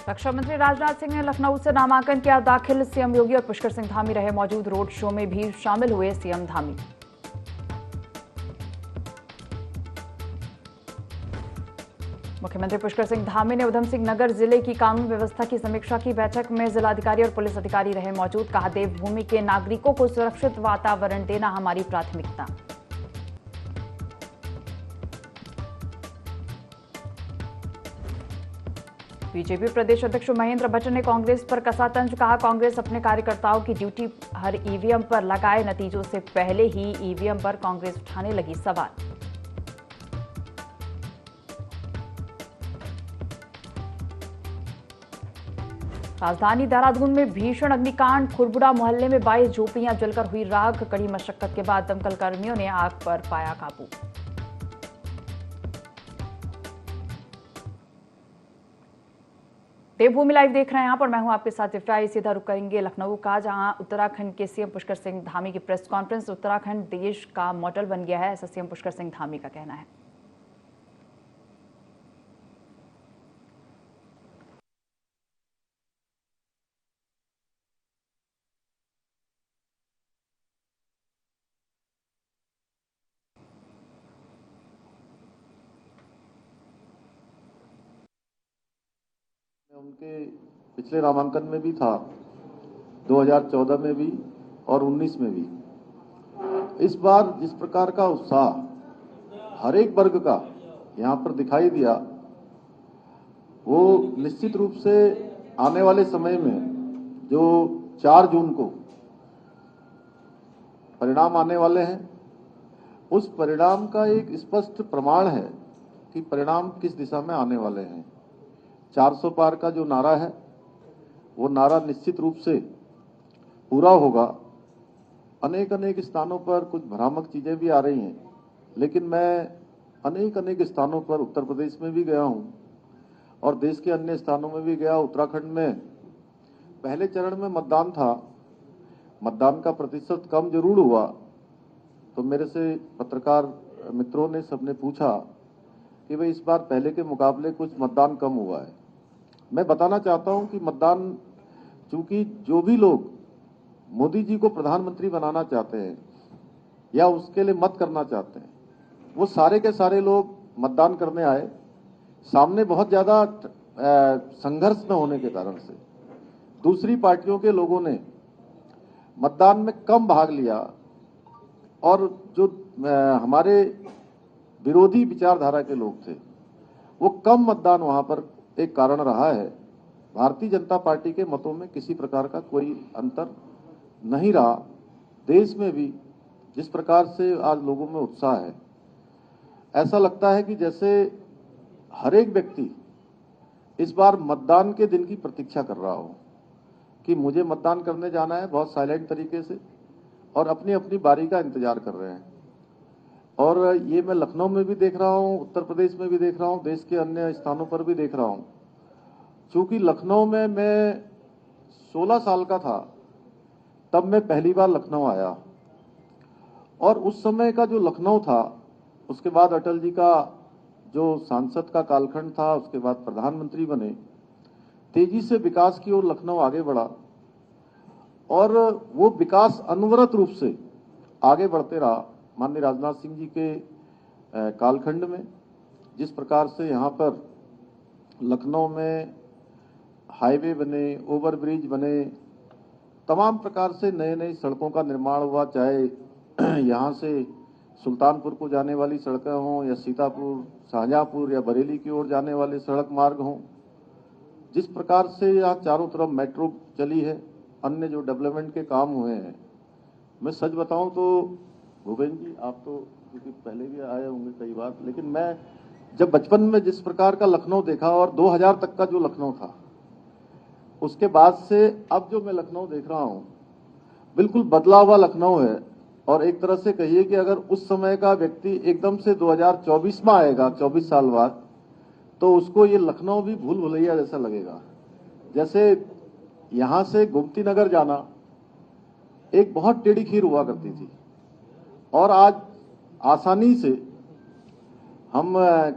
रक्षा मंत्री राजनाथ सिंह ने लखनऊ से नामांकन किया दाखिल। सीएम योगी और पुष्कर सिंह धामी रहे मौजूद। रोड शो में भी शामिल हुए सीएम धामी। मुख्यमंत्री पुष्कर सिंह धामी ने उधम सिंह नगर जिले की कानून व्यवस्था की समीक्षा की। बैठक में जिलाधिकारी और पुलिस अधिकारी रहे मौजूद। कहा, देवभूमि के नागरिकों को सुरक्षित वातावरण देना हमारी प्राथमिकता। बीजेपी प्रदेश अध्यक्ष महेंद्र भट्ट ने कांग्रेस पर कसा तंज। कहा, कांग्रेस अपने कार्यकर्ताओं की ड्यूटी हर ईवीएम पर लगाए। नतीजों से पहले ही ईवीएम पर कांग्रेस उठाने लगी सवाल। राजधानी देहरादून में भीषण अग्निकांड। खुरबुड़ा मोहल्ले में 22 झोपड़ियां जलकर हुई राख। कड़ी मशक्कत के बाद दमकल कर्मियों ने आग पर पाया काबू। देवभूमि लाइव देख रहे हैं आप और मैं हूं आपके साथ दिव्या। सीधा रुक करेंगे लखनऊ का, जहां उत्तराखंड के सीएम पुष्कर सिंह धामी की प्रेस कॉन्फ्रेंस। उत्तराखंड देश का मॉडल बन गया है, ऐसा सीएम पुष्कर सिंह धामी का कहना है। उनके पिछले नामांकन में भी था, 2014 में भी और 19 में भी। इस बार जिस प्रकार का उत्साह हर एक वर्ग का यहाँ पर दिखाई दिया, वो निश्चित रूप से आने वाले समय में जो 4 जून को परिणाम आने वाले हैं, उस परिणाम का एक स्पष्ट प्रमाण है कि परिणाम किस दिशा में आने वाले हैं। 400 पार का जो नारा है, वो नारा निश्चित रूप से पूरा होगा। अनेक स्थानों पर कुछ भ्रामक चीजें भी आ रही हैं, लेकिन मैं अनेक स्थानों पर उत्तर प्रदेश में भी गया हूं और देश के अन्य स्थानों में भी गया। उत्तराखंड में पहले चरण में मतदान था, मतदान का प्रतिशत कम जरूर हुआ। तो मेरे से पत्रकार मित्रों ने सबने पूछा कि भाई इस बार पहले के मुकाबले कुछ मतदान कम हुआ है। मैं बताना चाहता हूं कि मतदान, चूंकि जो भी लोग मोदी जी को प्रधानमंत्री बनाना चाहते हैं या उसके लिए मत करना चाहते हैं, वो सारे के सारे लोग मतदान करने आए। सामने बहुत ज्यादा संघर्ष न होने के कारण से दूसरी पार्टियों के लोगों ने मतदान में कम भाग लिया और जो हमारे विरोधी विचारधारा के लोग थे, वो कम मतदान वहां पर एक कारण रहा है। भारतीय जनता पार्टी के मतों में किसी प्रकार का कोई अंतर नहीं रहा। देश में भी जिस प्रकार से आज लोगों में उत्साह है, ऐसा लगता है कि जैसे हर एक व्यक्ति इस बार मतदान के दिन की प्रतीक्षा कर रहा हो कि मुझे मतदान करने जाना है, बहुत साइलेंट तरीके से, और अपनी अपनी बारी का इंतजार कर रहे हैं। और ये मैं लखनऊ में भी देख रहा हूँ, उत्तर प्रदेश में भी देख रहा हूँ, देश के अन्य स्थानों पर भी देख रहा हूँ। चूंकि लखनऊ में मैं 16 साल का था, तब मैं पहली बार लखनऊ आया, और उस समय का जो लखनऊ था, उसके बाद अटल जी का जो सांसद का कालखंड था, उसके बाद प्रधानमंत्री बने, तेजी से विकास की ओर लखनऊ आगे बढ़ा और वो विकास अनवरत रूप से आगे बढ़ते रहा। माननीय राजनाथ सिंह जी के कालखंड में जिस प्रकार से यहाँ पर लखनऊ में हाईवे बने, ओवरब्रिज बने, तमाम प्रकार से नए नई सड़कों का निर्माण हुआ, चाहे यहाँ से सुल्तानपुर को जाने वाली सड़कें हों या सीतापुर, शाहजहांपुर या बरेली की ओर जाने वाले सड़क मार्ग हों, जिस प्रकार से यहाँ चारों तरफ मेट्रो चली है, अन्य जो डेवलपमेंट के काम हुए हैं। मैं सच बताऊं तो भूपेंद्र जी, आप तो क्योंकि पहले भी आए होंगे कई बार, लेकिन मैं जब बचपन में जिस प्रकार का लखनऊ देखा और 2000 तक का जो लखनऊ था, उसके बाद से अब जो मैं लखनऊ देख रहा हूं, बिल्कुल बदला हुआ लखनऊ है। और एक तरह से कहिए कि अगर उस समय का व्यक्ति एकदम से 2024 में आएगा, 24 साल बाद, तो उसको ये लखनऊ भी भूल भुलैया जैसा लगेगा। जैसे यहां से गोमती नगर जाना एक बहुत टेढ़ी खीर हुआ करती थी, और आज आसानी से हम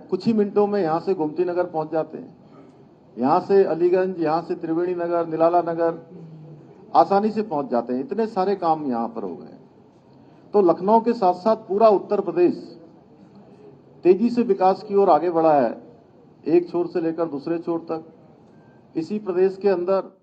कुछ ही मिनटों में यहां से गोमती नगर पहुंच जाते हैं। यहाँ से अलीगंज, यहाँ से त्रिवेणी नगर, निराला नगर आसानी से पहुंच जाते हैं। इतने सारे काम यहाँ पर हो गए। तो लखनऊ के साथ साथ पूरा उत्तर प्रदेश तेजी से विकास की ओर आगे बढ़ा है, एक छोर से लेकर दूसरे छोर तक। इसी प्रदेश के अंदर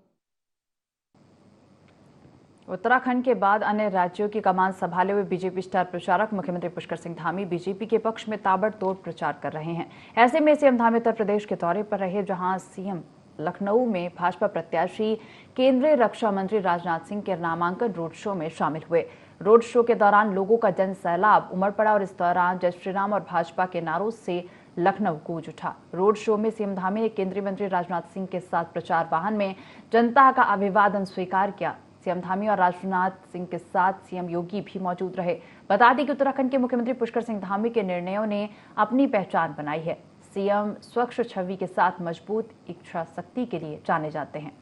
उत्तराखंड के बाद अन्य राज्यों की कमान संभाले हुए बीजेपी स्टार प्रचारक मुख्यमंत्री पुष्कर सिंह धामी बीजेपी के पक्ष में ताबड़तोड़ प्रचार कर रहे हैं। ऐसे में सीएम धामी उत्तर प्रदेश के दौरे पर रहे, जहां सीएम लखनऊ में भाजपा प्रत्याशी केंद्रीय रक्षा मंत्री राजनाथ सिंह के नामांकन रोड शो में शामिल हुए। रोड शो के दौरान लोगों का जन सैलाब उमड़ पड़ा और इस दौरान जय श्री राम और भाजपा के नारों से लखनऊ गूंज उठा। रोड शो में सीएम धामी ने केंद्रीय मंत्री राजनाथ सिंह के साथ प्रचार वाहन में जनता का अभिवादन स्वीकार किया। सीएम धामी और राजनाथ सिंह के साथ सीएम योगी भी मौजूद रहे। बता दें कि उत्तराखंड के मुख्यमंत्री पुष्कर सिंह धामी के निर्णयों ने अपनी पहचान बनाई है। सीएम स्वच्छ छवि के साथ मजबूत इच्छा शक्ति के लिए जाने जाते हैं।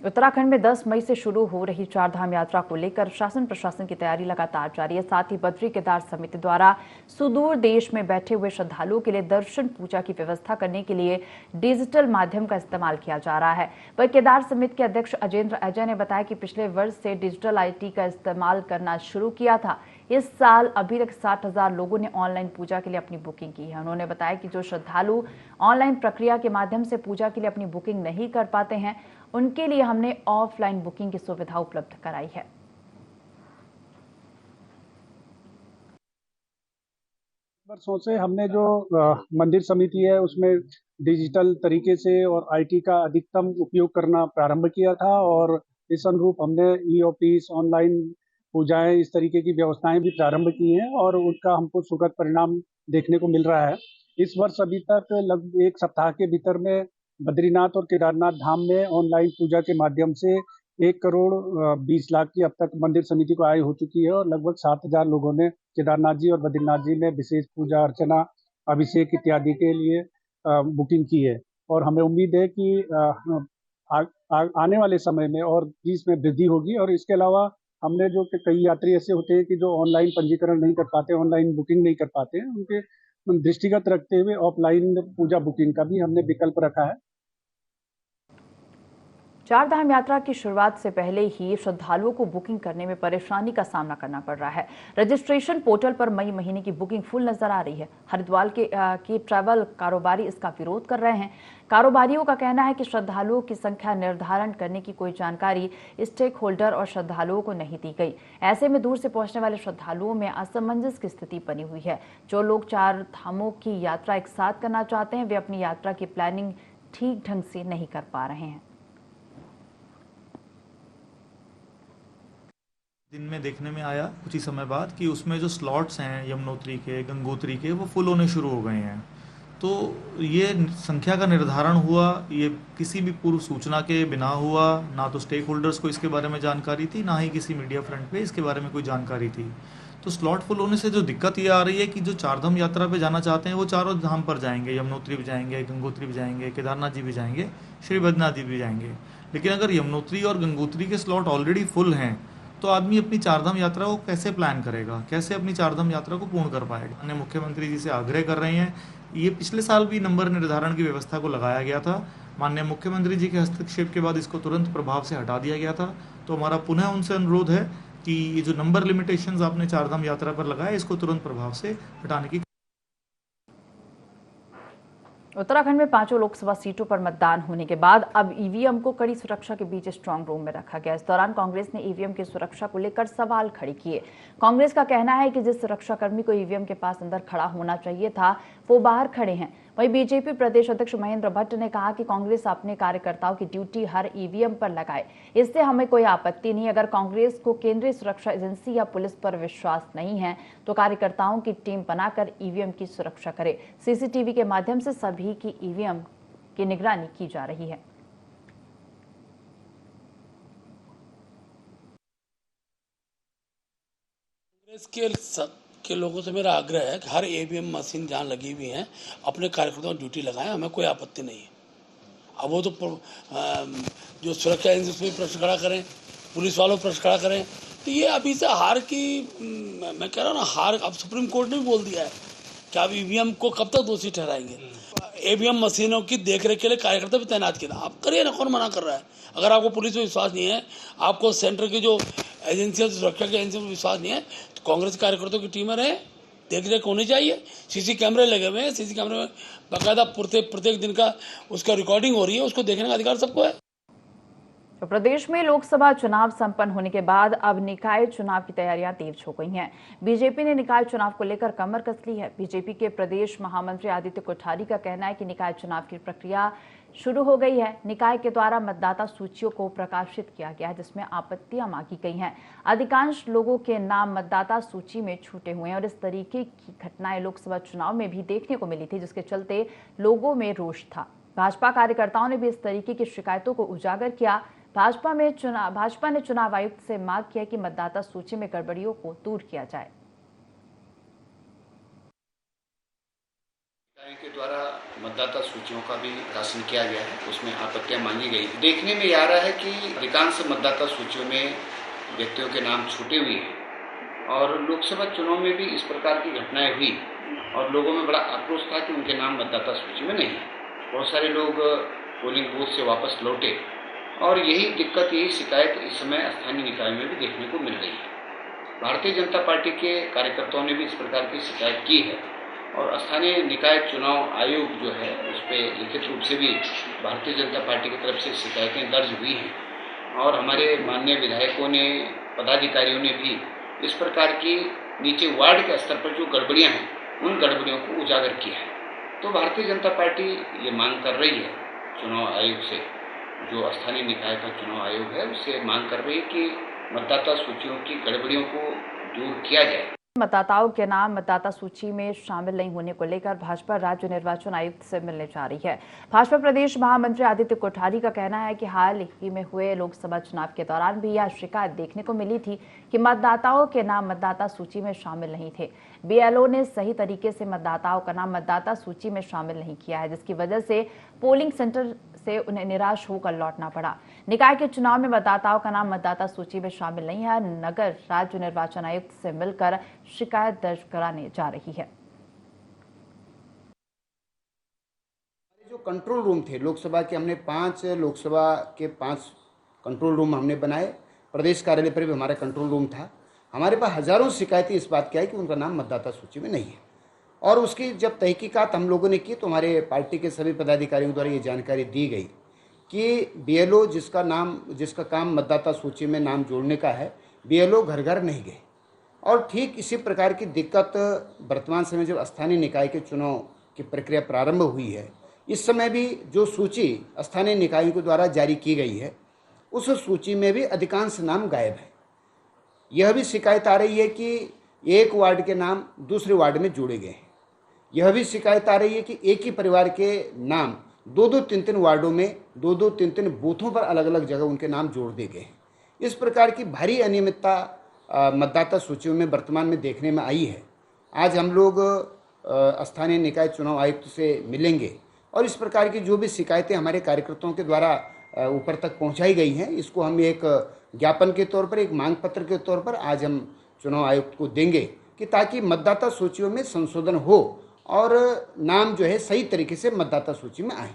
उत्तराखंड में 10 मई से शुरू हो रही चारधाम यात्रा को लेकर शासन प्रशासन की तैयारी लगातार जारी है। साथ ही बद्री केदार समिति द्वारा सुदूर देश में बैठे हुए श्रद्धालुओं के लिए दर्शन पूजा की व्यवस्था करने के लिए डिजिटल माध्यम का इस्तेमाल किया जा रहा है। वहीं केदार समिति के अध्यक्ष अजेंद्र अजय ने बताया कि पिछले वर्ष से डिजिटल IT का इस्तेमाल करना शुरू किया था। इस साल अभी तक 60,000 लोगों ने ऑनलाइन पूजा के लिए अपनी बुकिंग की है। उन्होंने बताया कि जो श्रद्धालु ऑनलाइन प्रक्रिया के माध्यम से पूजा के लिए अपनी बुकिंग नहीं कर पाते हैं, उनके लिए हमने ऑफलाइन बुकिंग की सुविधा उपलब्ध कराई है। वर्षों से हमने जो मंदिर समिति है उसमें डिजिटल तरीके से और IT का अधिकतम उपयोग करना प्रारंभ किया था और इस अनुरूप हमने ई-ऑफिस, ऑनलाइन पूजाएं, इस तरीके की व्यवस्थाएं भी प्रारंभ की हैं और उनका हमको सुखद परिणाम देखने को मिल रहा है। इस वर्ष अभी तक लगभग 1 सप्ताह के भीतर में बद्रीनाथ और केदारनाथ धाम में ऑनलाइन पूजा के माध्यम से 1 करोड़ 20 लाख की अब तक मंदिर समिति को आय हो चुकी है और लगभग 7,000 लोगों ने केदारनाथ जी और बद्रीनाथ जी में विशेष पूजा अर्चना, अभिषेक इत्यादि के लिए बुकिंग की है और हमें उम्मीद है कि आने वाले समय में और भी इसमें वृद्धि होगी। और इसके अलावा हमने जो कई यात्री ऐसे होते हैं कि जो ऑनलाइन पंजीकरण नहीं कर पाते, ऑनलाइन बुकिंग नहीं कर पाते हैं, उनके दृष्टिगत रखते हुए ऑफलाइन पूजा बुकिंग का भी हमने विकल्प रखा है। चारधाम यात्रा की शुरुआत से पहले ही श्रद्धालुओं को बुकिंग करने में परेशानी का सामना करना पड़ रहा है। रजिस्ट्रेशन पोर्टल पर मई महीने की बुकिंग फुल नजर आ रही है। हरिद्वार के ट्रैवल कारोबारी इसका विरोध कर रहे हैं। कारोबारियों का कहना है कि श्रद्धालुओं की संख्या निर्धारण करने की कोई जानकारी स्टेक होल्डर और श्रद्धालुओं को नहीं दी गई। ऐसे में दूर से पहुंचने वाले श्रद्धालुओं में असमंजस की स्थिति बनी हुई है। जो लोग चार धामों की यात्रा एक साथ करना चाहते हैं, वे अपनी यात्रा की प्लानिंग ठीक ढंग से नहीं कर पा रहे हैं। दिन में देखने में आया कुछ ही समय बाद कि उसमें जो स्लॉट्स हैं यमुनोत्री के, गंगोत्री के, वो फुल होने शुरू हो गए हैं। तो ये संख्या का निर्धारण हुआ, ये किसी भी पूर्व सूचना के बिना हुआ। ना तो स्टेक होल्डर्स को इसके बारे में जानकारी थी, ना ही किसी मीडिया फ्रंट पे इसके बारे में कोई जानकारी थी। तो स्लॉट फुल होने से जो दिक्कत ये आ रही है कि जो चारधाम यात्रा पे जाना चाहते हैं वो चारों धाम पर जाएंगे, यमुनोत्री भी जाएंगे, गंगोत्री भी जाएंगे, केदारनाथ जी भी जाएंगे, श्री बद्रीनाथ जी भी जाएंगे। लेकिन अगर यमुनोत्री और गंगोत्री के स्लॉट ऑलरेडी फुल हैं तो आदमी अपनी चारधाम यात्रा को कैसे प्लान करेगा, कैसे अपनी चारधाम यात्रा को पूर्ण कर पाएगा। अन्य मुख्यमंत्री जी से आग्रह कर रहे हैं। ये पिछले साल भी नंबर निर्धारण की व्यवस्था को लगाया गया था। माननीय मुख्यमंत्री जी के हस्तक्षेप के बाद इसको तुरंत प्रभाव से हटा दिया गया था। तो हमारा पुनः उनसे अनुरोध है कि ये जो नंबर लिमिटेशंस आपने चारधाम यात्रा पर लगाए, इसको तुरंत प्रभाव से हटाने की। उत्तराखंड में 5 लोकसभा सीटों पर मतदान होने के बाद अब ईवीएम को कड़ी सुरक्षा के बीच स्ट्रांग रूम में रखा गया। इस दौरान कांग्रेस ने ईवीएम की सुरक्षा को लेकर सवाल खड़े किए। कांग्रेस का कहना है कि जिस सुरक्षाकर्मी को ईवीएम के पास अंदर खड़ा होना चाहिए था, वो बाहर खड़े हैं। वहीं बीजेपी प्रदेश अध्यक्ष महेंद्र भट्ट ने कहा कि कांग्रेस अपने कार्यकर्ताओं की ड्यूटी हर ईवीएम पर लगाए, इससे हमें कोई आपत्ति नहीं। अगर कांग्रेस को केंद्रीय सुरक्षा एजेंसी या पुलिस पर विश्वास नहीं है तो कार्यकर्ताओं की टीम बनाकर ईवीएम की सुरक्षा करे। सीसीटीवी के माध्यम से सभी की ईवीएम की निगरानी की जा रही है। कांग्रेस के लोगों से मेरा आग्रह है कि हर ईवीएम मशीन जहाँ लगी हुई है अपने कार्यकर्ताओं की ड्यूटी लगाएं, हमें कोई आपत्ति नहीं है। अब वो तो जो सुरक्षा एजेंसी में प्रश्न खड़ा करें, पुलिस वालों पर प्रश्न खड़ा करें, तो ये अभी से हार की मैं कह रहा हूँ ना, हार अब सुप्रीम कोर्ट ने भी बोल दिया है कि आप ईवीएम को कब तक दोषी ठहराएंगे। ईवीएम मशीनों की देखरेख के लिए कार्यकर्ता भी तैनात किया, आप करिए ना, कौन मना कर रहा है। अगर आपको पुलिस पे विश्वास नहीं है, आपको सेंटर की जो एजेंसियां, सुरक्षा की एजेंसियों पर विश्वास नहीं है, तो कांग्रेस कार्यकर्ताओं की टीमें रहे, देख रेख होनी चाहिए। सीसी कैमरे लगे हुए हैं, सीसी कैमरे में बाकायदा प्रत्येक दिन का उसका रिकॉर्डिंग हो रही है, उसको देखने का अधिकार सबको है। तो प्रदेश में लोकसभा चुनाव संपन्न होने के बाद अब निकाय चुनाव की तैयारियां तेज हो गई हैं। बीजेपी ने निकाय चुनाव को लेकर कमर कस ली है। बीजेपी के प्रदेश महामंत्री आदित्य कोठारी का कहना है कि निकाय चुनाव की प्रक्रिया शुरू हो गई है। निकाय के द्वारा मतदाता सूचियों को प्रकाशित किया गया है, जिसमें आपत्तियां मांगी गई हैं। अधिकांश लोगों के नाम मतदाता सूची में छूटे हुए हैं और इस तरीके की घटनाएं लोकसभा चुनाव में भी देखने को मिली थी, जिसके चलते लोगों में रोष था। भाजपा कार्यकर्ताओं ने भी इस तरीके की शिकायतों को उजागर किया। भाजपा ने चुनाव आयुक्त से मांग किया कि मतदाता सूची में गड़बड़ियों को दूर किया जाए। के द्वारा मतदाता सूचियों का भी प्रकाशन किया गया है, उसमें आपत्तियां मांगी गई। देखने में आ रहा है कि अधिकांश मतदाता सूचियों में व्यक्तियों के नाम छूटे हुए हैं और लोकसभा चुनाव में भी इस प्रकार की घटनाएं हुई और लोगों में बड़ा आक्रोश था कि उनके नाम मतदाता सूची में नहीं है। बहुत सारे लोग पोलिंग बूथ से वापस लौटे और यही दिक्कत, यही शिकायत इस समय स्थानीय निकाय में भी देखने को मिल रही है। भारतीय जनता पार्टी के कार्यकर्ताओं ने भी इस प्रकार की शिकायत की है और स्थानीय निकाय चुनाव आयोग जो है उस पर लिखित रूप से भी भारतीय जनता पार्टी की तरफ से शिकायतें दर्ज हुई हैं और हमारे माननीय विधायकों ने, पदाधिकारियों ने भी इस प्रकार की नीचे वार्ड के स्तर पर जो गड़बड़ियां हैं उन गड़बड़ियों को उजागर किया है। तो भारतीय जनता पार्टी ये मांग कर रही है चुनाव आयोग से, जो स्थानीय निकाय का चुनाव आयोग है उससे मांग कर रही है कि मतदाता सूचियों की गड़बड़ियों को दूर किया जाए। मतदाताओं के नाम मतदाता सूची में शामिल नहीं होने को लेकर भाजपा राज्य निर्वाचन आयुक्त से मिलने जा रही है। भाजपा प्रदेश महामंत्री आदित्य कोठारी का कहना है कि हाल ही में हुए लोकसभा चुनाव के दौरान भी यह शिकायत देखने को मिली थी कि मतदाताओं के नाम मतदाता सूची में शामिल नहीं थे। बीएलओ ने सही तरीके से मतदाताओं का नाम मतदाता सूची में शामिल नहीं किया है, जिसकी वजह से पोलिंग सेंटर से उन्हें निराश होकर लौटना पड़ा। निकाय के चुनाव में मतदाताओं का नाम मतदाता सूची में शामिल नहीं है। नगर राज्य निर्वाचन आयुक्त से मिलकर शिकायत दर्ज कराने जा रही है। जो कंट्रोल रूम थे लोकसभा के, हमने 5 कंट्रोल रूम हमने बनाए। प्रदेश कार्यालय पर भी हमारा कंट्रोल रूम था। हमारे पास हजारों शिकायतें इस बात की आई कि उनका नाम मतदाता सूची में नहीं है और उसकी जब तहकीकात हम लोगों ने की तो हमारे पार्टी के सभी पदाधिकारियों द्वारा ये जानकारी दी गई कि बीएलओ जिसका काम मतदाता सूची में नाम जोड़ने का है, बीएलओ घर घर नहीं गए। और ठीक इसी प्रकार की दिक्कत वर्तमान समय जब स्थानीय निकाय के चुनाव की प्रक्रिया प्रारंभ हुई है, इस समय भी जो सूची स्थानीय निकायों के द्वारा जारी की गई है उस सूची में भी अधिकांश नाम गायब है। यह भी शिकायत आ रही है कि एक वार्ड के नाम दूसरे वार्ड में जोड़े गए हैं। यह भी शिकायत आ रही है कि एक ही परिवार के नाम 2-3 वार्डों में 2-3 बूथों पर अलग अलग जगह उनके नाम जोड़ दिए गए हैं। इस प्रकार की भारी अनियमितता मतदाता सूचियों में वर्तमान में देखने में आई है। आज हम लोग स्थानीय निकाय चुनाव आयुक्त से मिलेंगे और इस प्रकार की जो भी शिकायतें हमारे कार्यकर्ताओं के द्वारा ऊपर तक पहुंचाई गई हैं, इसको हम एक ज्ञापन के तौर पर, एक मांग पत्र के तौर पर आज हम चुनाव आयुक्त को देंगे कि ताकि मतदाता सूचियों में संशोधन हो और नाम जो है सही तरीके से मतदाता सूची में आए।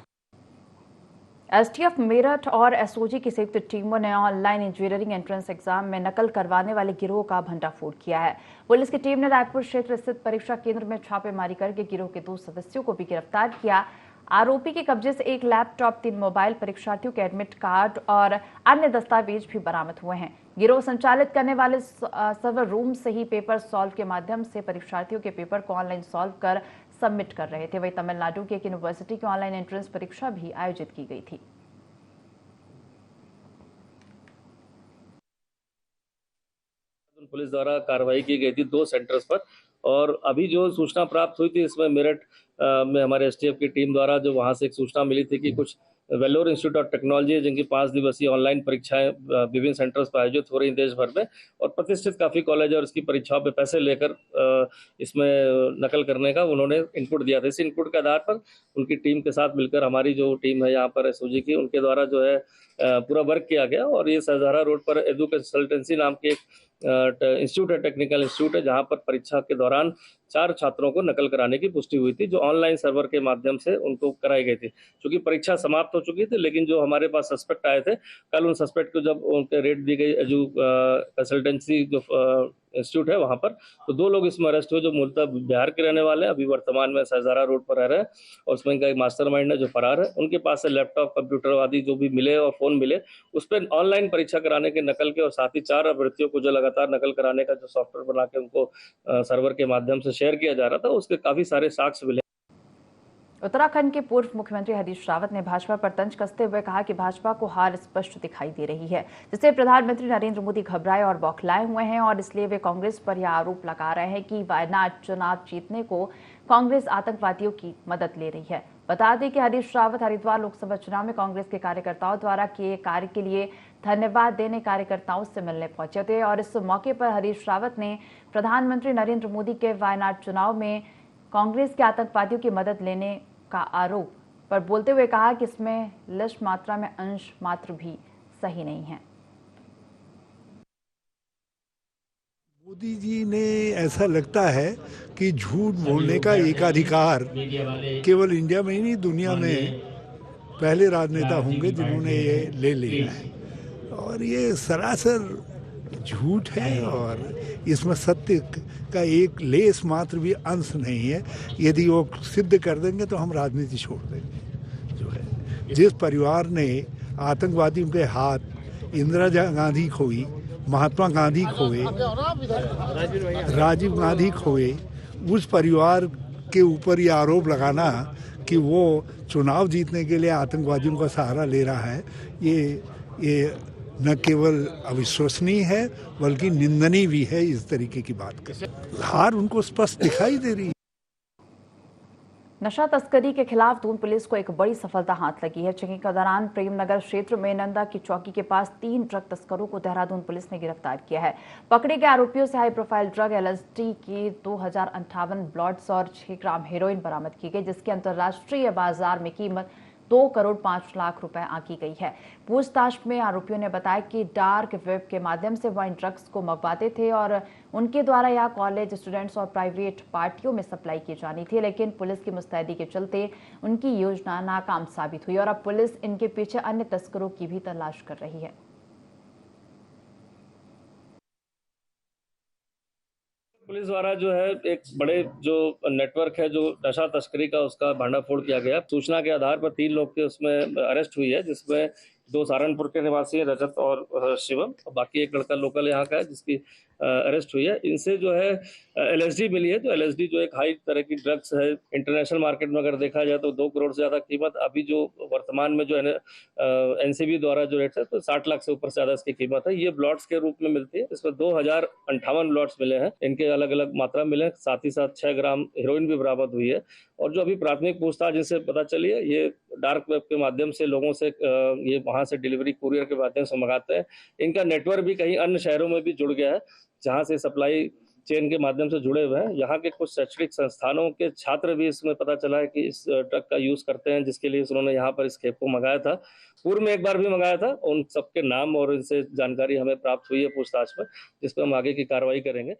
एसटीएफ मेरठ और एसओजी की संयुक्त टीमों ने ऑनलाइन इंजीनियरिंग एंट्रेंस एग्जाम में नकल करवाने वाले गिरोह का भंडाफोड़ किया है। पुलिस की टीम ने रायपुर क्षेत्र स्थित परीक्षा केंद्र में छापेमारी करके गिरोह के 2 सदस्यों को भी गिरफ्तार किया। आरोपी के कब्जे से 1 लैपटॉप, 3 मोबाइल, परीक्षार्थियों के एडमिट कार्ड और अन्य दस्तावेज भी बरामद हुए हैं। गिरोह संचालित करने वाले सर्वर रूम से ही पेपर सॉल्व के माध्यम से परीक्षार्थियों के पेपर को ऑनलाइन सॉल्व कर सबमिट कर रहे थे। वहीं तमिलनाडु की एक यूनिवर्सिटी की ऑनलाइन एंट्रेंस परीक्षा भी आयोजित की गई थी। पुलिस द्वारा कार्रवाई की गई थी 2 सेंटर्स पर और अभी जो सूचना प्राप्त हुई थी इसमें मेरठ में हमारे एसटीएफ की टीम द्वारा जो वहां से एक सूचना मिली थी कि कुछ वेल्लोर इंस्टीट्यूट ऑफ टेक्नोलॉजी जिनकी 5 दिवसीय ऑनलाइन परीक्षाएं विभिन्न सेंटर्स पर आयोजित हो रही देश भर में और प्रतिष्ठित काफ़ी कॉलेज और इसकी परीक्षाओं पे पैसे लेकर इसमें नकल करने का उन्होंने इनपुट दिया था। इस इनपुट के आधार पर उनकी टीम के साथ मिलकर हमारी जो टीम है यहाँ पर एसओजी की, उनके द्वारा जो है पूरा वर्क किया गया और ये सहजारा रोड पर एडू कंसल्टेंसी नाम की एक इंस्टीट्यूट है, टेक्निकल इंस्टीट्यूट है, जहां पर परीक्षा के दौरान 4 छात्रों को नकल कराने की पुष्टि हुई थी, जो ऑनलाइन सर्वर के माध्यम से उनको कराई गई थी। क्योंकि परीक्षा समाप्त हो चुकी थी, लेकिन जो हमारे पास सस्पेक्ट आए थे, कल उन सस्पेक्ट को जब उनके रेड दी गई जो कंसल्टेंसी जो इंस्टीट्यूट है वहां पर, तो 2 लोग इसमें अरेस्ट हुए जो मूलतः बिहार के रहने वाले हैं, अभी वर्तमान में सहजारा रोड पर रह रहे हैं, और उसमें इनका एक मास्टरमाइंड है जो फरार है। उनके पास से लैपटॉप, कंप्यूटर आदि जो भी मिले और फोन मिले, उस पर ऑनलाइन परीक्षा कराने के नकल के, और साथ ही 4 अभ्यर्थियों को जो लगातार नकल कराने का जो सॉफ्टवेयर बना के उनको सर्वर के माध्यम से शेयर किया जा रहा था, उसके काफी सारे साक्ष्य मिले। उत्तराखंड के पूर्व मुख्यमंत्री हरीश रावत ने भाजपा पर तंज कसते हुए कहा कि भाजपा को हार स्पष्ट दिखाई दे रही है, जिससे प्रधानमंत्री नरेंद्र मोदी घबराए और बौखलाए हुए हैं, और इसलिए वे कांग्रेस पर यह आरोप लगा रहे हैं कि वायनाड चुनाव जीतने को कांग्रेस आतंकवादियों की मदद ले रही है। बता दें कि हरीश रावत हरिद्वार लोकसभा चुनाव में कांग्रेस के कार्यकर्ताओं द्वारा किए कार्य के लिए धन्यवाद देने कार्यकर्ताओं से मिलने पहुंचे थे, और इस मौके पर हरीश रावत ने प्रधानमंत्री नरेंद्र मोदी के वायनाड चुनाव में कांग्रेस के आतंकवादियों की मदद लेने का आरोप पर बोलते हुए कहा कि इसमें लिश मात्रा में अंश मात्र भी सही नहीं है। मोदी जी ने ऐसा लगता है कि झूठ बोलने का एकाधिकार केवल इंडिया में ही नहीं, दुनिया में पहले राजनेता होंगे जिन्होंने ये ले लिया है, और ये सरासर झूठ है, और इसमें सत्य का एक लेस मात्र भी अंश नहीं है। यदि वो सिद्ध कर देंगे तो हम राजनीति छोड़ देंगे। जो है, जिस परिवार ने आतंकवादियों के हाथ इंदिरा गांधी खोई, महात्मा गांधी खोए, राजीव गांधी खोए, उस परिवार के ऊपर ये आरोप लगाना कि वो चुनाव जीतने के लिए आतंकवादियों का सहारा ले रहा है, ये न केवल अविश्वसनीय है बल्कि निंदनीय भी है। इस तरीके की बात कर, हार उनको स्पष्ट दिखाई दे रही है। नशा तस्करी के खिलाफ दून पुलिस को एक बड़ी सफलता हाथ लगी है। चेकिंग के दौरान प्रेमनगर क्षेत्र में नंदा की चौकी के पास 3 ड्रग तस्करों को देहरादून पुलिस ने गिरफ्तार किया है। पकड़े गए आरोपियों से हाई प्रोफाइल ड्रग LSD की 2058 ब्लॉट्स और 6 ग्राम हेरोइन बरामद की गई, जिसकी अंतर्राष्ट्रीय बाजार में कीमत 2 करोड़ 5 लाख रुपए आंकी गई है। पूछताछ में आरोपियों ने बताया कि डार्क वेब के माध्यम से वह इन ड्रग्स को मंगवाते थे और उनके द्वारा यह कॉलेज स्टूडेंट्स और प्राइवेट पार्टियों में सप्लाई की जानी थी, लेकिन पुलिस की मुस्तैदी के चलते उनकी योजना नाकाम साबित हुई और अब पुलिस इनके पीछे अन्य तस्करों की भी तलाश कर रही है। पुलिस द्वारा जो है एक बड़े जो नेटवर्क है जो नशा तस्करी का, उसका भांडाफोड़ किया गया। सूचना के आधार पर 3 लोग के उसमें अरेस्ट हुई है, जिसमें 2 सहारनपुर के निवासी हैं, रजत और शिवम, और बाकी एक लड़का लोकल यहाँ का है जिसकी अरेस्ट हुई है। इनसे जो है LSD मिली है, जो LSD जो एक हाई तरह की ड्रग्स है। इंटरनेशनल मार्केट में अगर देखा जाए तो 2 करोड़ से ज़्यादा कीमत, अभी जो वर्तमान में जो NCB द्वारा जो रेट है तो 60 लाख से ऊपर से ज़्यादा इसकी कीमत है। ये ब्लॉट्स के रूप में मिलती है। इसमें 2058 ब्लॉट्स मिले हैं, इनके अलग अलग मात्रा मिले, साथ ही साथ 6 ग्राम हेरोइन भी बरामद हुई है। और जो अभी प्राथमिक पूछताछ जिनसे पता चली है, ये डार्क वेब के माध्यम से लोगों से ये वहाँ से डिलीवरी कुरियर के माध्यम से मंगाते हैं। इनका नेटवर्क भी कहीं अन्य शहरों में भी जुड़ गया है, जहां से सप्लाई चेन के माध्यम से जुड़े हुए हैं। यहाँ के कुछ शैक्षणिक संस्थानों के छात्र भी इसमें पता चला है कि इस ड्रग का यूज करते हैं, जिसके लिए उन्होंने यहाँ पर इस खेप को मंगाया था। पूर्व में एक बार भी मंगाया था। उन सबके नाम और इनसे जानकारी हमें प्राप्त हुई है पूछताछ में, जिस पर हम आगे की कार्रवाई करेंगे।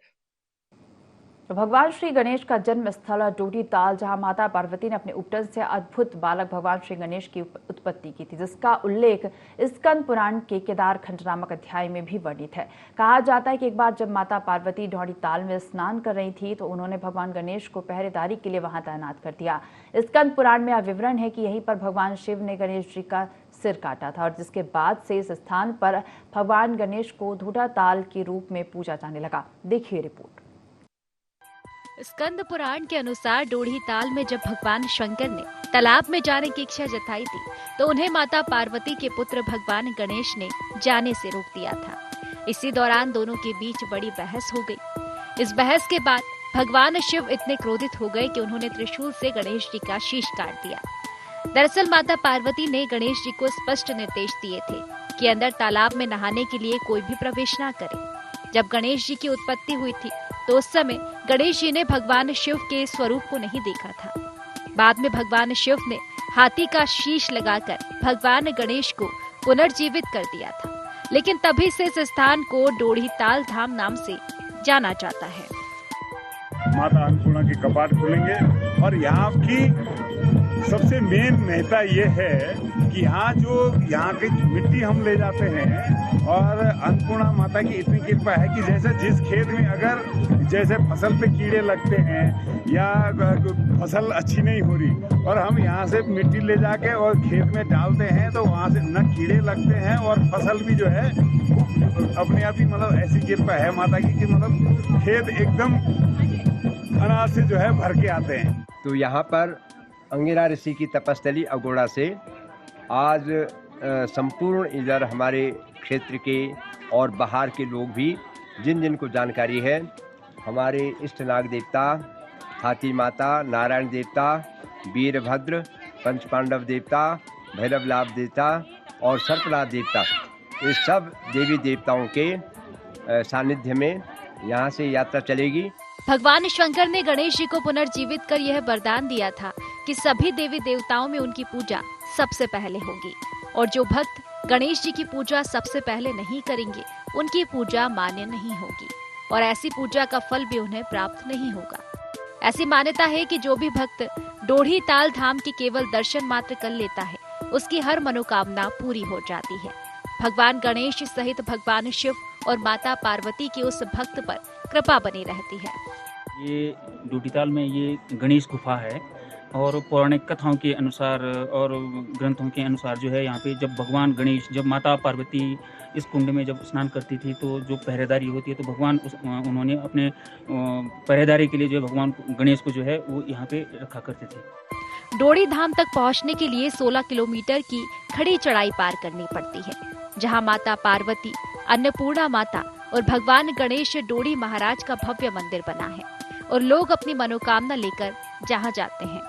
भगवान श्री गणेश का जन्म स्थल डोडी ताल, जहां माता पार्वती ने अपने उपटन से अद्भुत बालक भगवान श्री गणेश की उत्पत्ति की थी, जिसका उल्लेख स्कंद पुराण के केदार खंड नामक अध्याय में भी वर्णित है। कहा जाता है कि एक बार जब माता पार्वती डोडी ताल में स्नान कर रही थी तो उन्होंने भगवान गणेश को पहरेदारी के लिए वहां तैनात कर दिया। स्कंद पुराण में यह विवरण है कि यहीं पर भगवान शिव ने गणेश जी का सिर काटा था और जिसके बाद से इस स्थान पर भगवान गणेश को ढूढ़ा ताल के रूप में पूजा जाने लगा। देखिए रिपोर्ट। स्कंद पुराण के अनुसार डोढ़ी ताल में जब भगवान शंकर ने तालाब में जाने की इच्छा जताई थी तो उन्हें माता पार्वती के पुत्र भगवान गणेश ने जाने से रोक दिया था। इसी दौरान दोनों के बीच बड़ी बहस हो गई। इस बहस के बाद भगवान शिव इतने क्रोधित हो गए कि उन्होंने त्रिशूल से गणेश जी का शीश काट दिया। दरअसल माता पार्वती ने गणेश जी को स्पष्ट निर्देश दिए थे कि अंदर तालाब में नहाने के लिए कोई भी प्रवेश न करे। जब गणेश जी की उत्पत्ति हुई थी तो उस समय गणेश जी ने भगवान शिव के स्वरूप को नहीं देखा था। बाद में भगवान शिव ने हाथी का शीश लगाकर भगवान गणेश को पुनर्जीवित कर दिया था। लेकिन तभी से इस स्थान को डोढ़ी ताल धाम नाम से जाना जाता है। माता अन्नपूर्णा के कपाट खुलेंगे और यहाँ की सबसे मेन महत्ता ये है कि यहाँ की मिट्टी हम ले जाते हैं और अन्नपूर्णा माता की इतनी कृपा है कि जैसे जिस खेत में अगर जैसे फसल पे कीड़े लगते हैं या फसल अच्छी नहीं हो रही और हम यहाँ से मिट्टी ले जाके और खेत में डालते हैं तो वहाँ से न कीड़े लगते हैं और फसल भी जो है अपने आप ही मतलब ऐसी कृपा है माता की कि मतलब खेत एकदम अनाज से जो है भर के आते हैं। तो यहाँ पर अंगिरा ऋषि की तपस्थली अगोड़ा से आज संपूर्ण इधर हमारे क्षेत्र के और बाहर के लोग भी जिन जिन को जानकारी है हमारे इष्ट नाग देवता, हाथी माता, नारायण देवता, वीरभद्र, पंच पांडव देवता, भैरव लाभ देवता और सर्पनाथ देवता, इस सब देवी देवताओं के सानिध्य में यहाँ से यात्रा चलेगी। भगवान शंकर ने गणेश जी को पुनर्जीवित कर यह वरदान दिया था कि सभी देवी देवताओं में उनकी पूजा सबसे पहले होगी और जो भक्त गणेश जी की पूजा सबसे पहले नहीं करेंगे उनकी पूजा मान्य नहीं होगी और ऐसी पूजा का फल भी उन्हें प्राप्त नहीं होगा। ऐसी मान्यता है कि जो भी भक्त डोढ़ी ताल धाम के केवल दर्शन मात्र कर लेता है उसकी हर मनोकामना पूरी हो जाती है। भगवान गणेश सहित भगवान शिव और माता पार्वती के उस भक्त पर कृपा बनी रहती है। ये डोढ़ीताल में ये गणेश गुफा है और पौराणिक कथाओं के अनुसार और ग्रंथों के अनुसार जो है यहाँ पे जब भगवान गणेश, जब माता पार्वती इस कुंड में जब स्नान करती थी तो जो पहरेदारी होती है तो भगवान उन्होंने अपने पहरेदारी के लिए जो है भगवान गणेश को जो है वो यहाँ पे रखा करते थे। डोढ़ी धाम तक पहुँचने के लिए 16 किलोमीटर की खड़ी चढ़ाई पार करनी पड़ती है, जहाँ माता पार्वती, अन्नपूर्णा माता और भगवान गणेश डोढ़ी महाराज का भव्य मंदिर बना है और लोग अपनी मनोकामना लेकर जहाँ जाते हैं।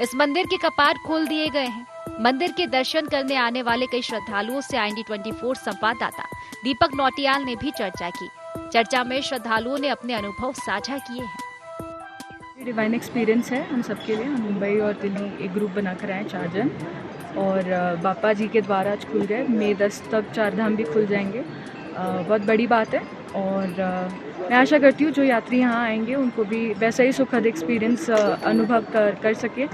इस मंदिर के कपाट खोल दिए गए हैं। मंदिर के दर्शन करने आने वाले कई श्रद्धालुओं से IND24 संवाददाता दीपक नौटियाल ने भी चर्चा की। चर्चा में श्रद्धालुओं ने अपने अनुभव साझा किए हैं। डिवाइन एक्सपीरियंस है हम सबके लिए। हम मुंबई और दिल्ली एक ग्रुप बनाकर आए 4 जन और बापा जी के द्वार आज खुल गए। मई 10 तक 4 धाम भी खुल जाएंगे। बहुत बड़ी बात है और मैं आशा करती हूँ जो यात्री यहाँ आएंगे उनको भी वैसा ही सुखद एक्सपीरियंस अनुभव कर सके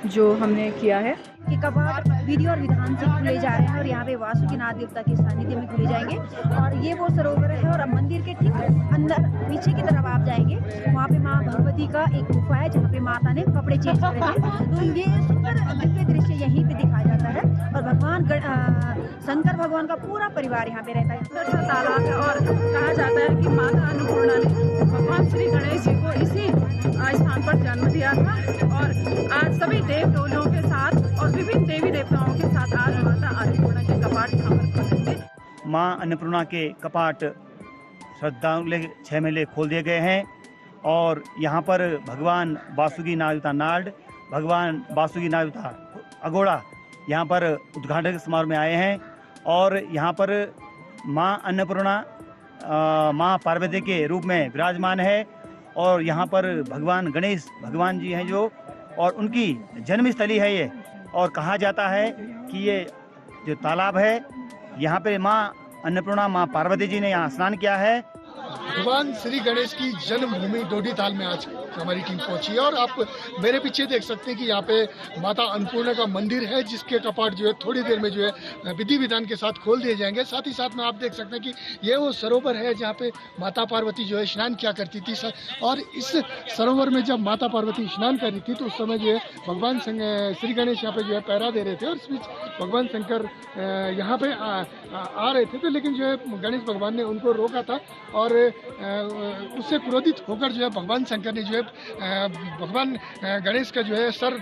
जो हमने किया है। कि कपाट विधि और विधान से खुले जा रहे हैं और यहाँ पे वासुकीनाथ देवता के सानिध्य में खुले जाएंगे और ये वो सरोवर है और मंदिर के ठीक अंदर पीछे की तरफ आप जाएंगे वहाँ पे माँ भगवती का एक गुफा है जहाँ पे माता ने कपड़े चेंज करे थे। तो ये सुंदर दिव्य दृश्य यहीं पे दिखाया जाता है और भगवान शंकर भगवान का पूरा परिवार यहाँ पे रहता है। सुंदर सा तालाब है और कहा जाता है कि माता अन्नपूर्णा ने भगवान श्री गणेश जी को इसी स्थान पर जन्म दिया था और आज सभी देव डोलियों के साथ और विभिन्न देवी देवताओं के साथ आज माता अन्नपूर्णा के कपाट यहाँ पर खोलेंगे। माँ अन्नपूर्णा के कपाट श्रद्धालुओं के 6 महीने खोल दिए गए हैं और यहाँ पर भगवान वासुकीनाथ देवता नाड, भगवान वासुकीनाथ देवता अगोड़ा यहाँ पर उद्घाटन समारोह में आए हैं और यहाँ पर माँ अन्नपूर्णा माँ पार्वती के रूप में विराजमान है और यहाँ पर भगवान गणेश भगवान जी हैं जो और उनकी जन्मस्थली है ये और कहा जाता है कि ये जो तालाब है यहाँ पे माँ अन्नपूर्णा माँ पार्वती जी ने यहाँ स्नान किया है। भगवान श्री गणेश की जन्मभूमि डोढ़ीताल में आज हमारी टीम पहुंची है और आप मेरे पीछे देख सकते हैं कि यहाँ पे माता अन्नपूर्णा का मंदिर है जिसके कपाट जो है थोड़ी देर में जो है विधि विधान के साथ खोल दिए जाएंगे। साथ ही साथ में आप देख सकते हैं कि ये वो सरोवर है जहाँ पे माता पार्वती जो है स्नान किया करती थी और इस सरोवर में जब माता पार्वती स्नान कर रही थी तो उस समय जो है भगवान श्री गणेश यहाँ पे जो है पहरा दे रहे थे और इस बीच भगवान शंकर यहाँ पे आ रहे थे तो लेकिन जो है गणेश भगवान ने उनको रोका था और उससे क्रोधित होकर जो है भगवान शंकर ने जो है भगवान गणेश का जो है सर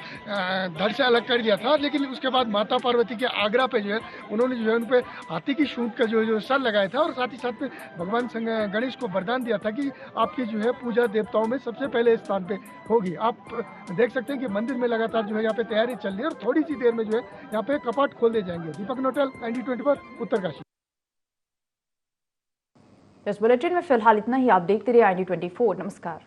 धड़ से अलग कर दिया था। लेकिन उसके बाद माता पार्वती के आग्रह पे जो है उन्होंने जो है उन पे हाथी की सूंड का जो सर लगाया था और साथ ही साथ में भगवान गणेश को वरदान दिया था कि आपकी जो है पूजा देवताओं में सबसे पहले स्थान पे होगी। आप देख सकते हैं कि मंदिर में लगातार जो है यहाँ पे तैयारी चल रही है और थोड़ी सी देर में जो है यहाँ पे कपाट खोल दिए जाएंगे। दीपक नोटल, IND24 उत्तरकाशी। इस बुलेटिन में फिलहाल इतना ही। आप देखते रहिए IND24। नमस्कार।